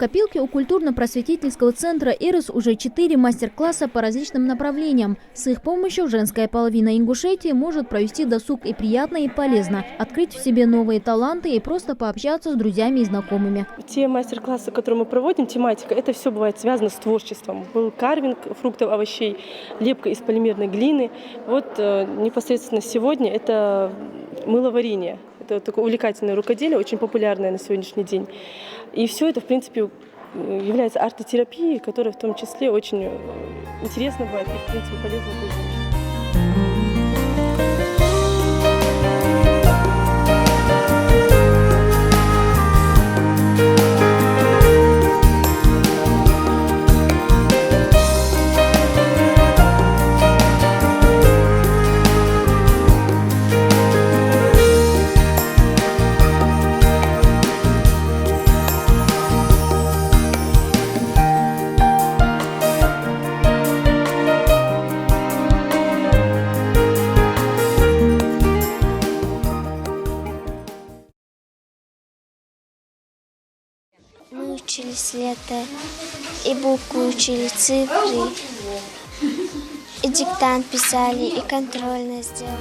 копилке у культурно-просветительского центра «Эрос» уже 4 мастер-класса по различным направлениям. С их помощью женская половина Ингушетии может провести досуг и приятно, и полезно, открыть в себе новые таланты и просто пообщаться с друзьями и знакомыми. Те мастер-классы, которые мы проводим, тематика, это все бывает связано с творчеством. Был карвинг фруктов, овощей, лепка из полимерной глины. Вот непосредственно сегодня это мыловарение. Это такое увлекательное рукоделие, очень популярное на сегодняшний день. И все это, в принципе, является арт-терапией, которая в том числе очень интересно бывает и, в принципе, полезна для женщин. Мы учились лето, и буквы учили, цифры, и диктант писали, и контрольное сделали.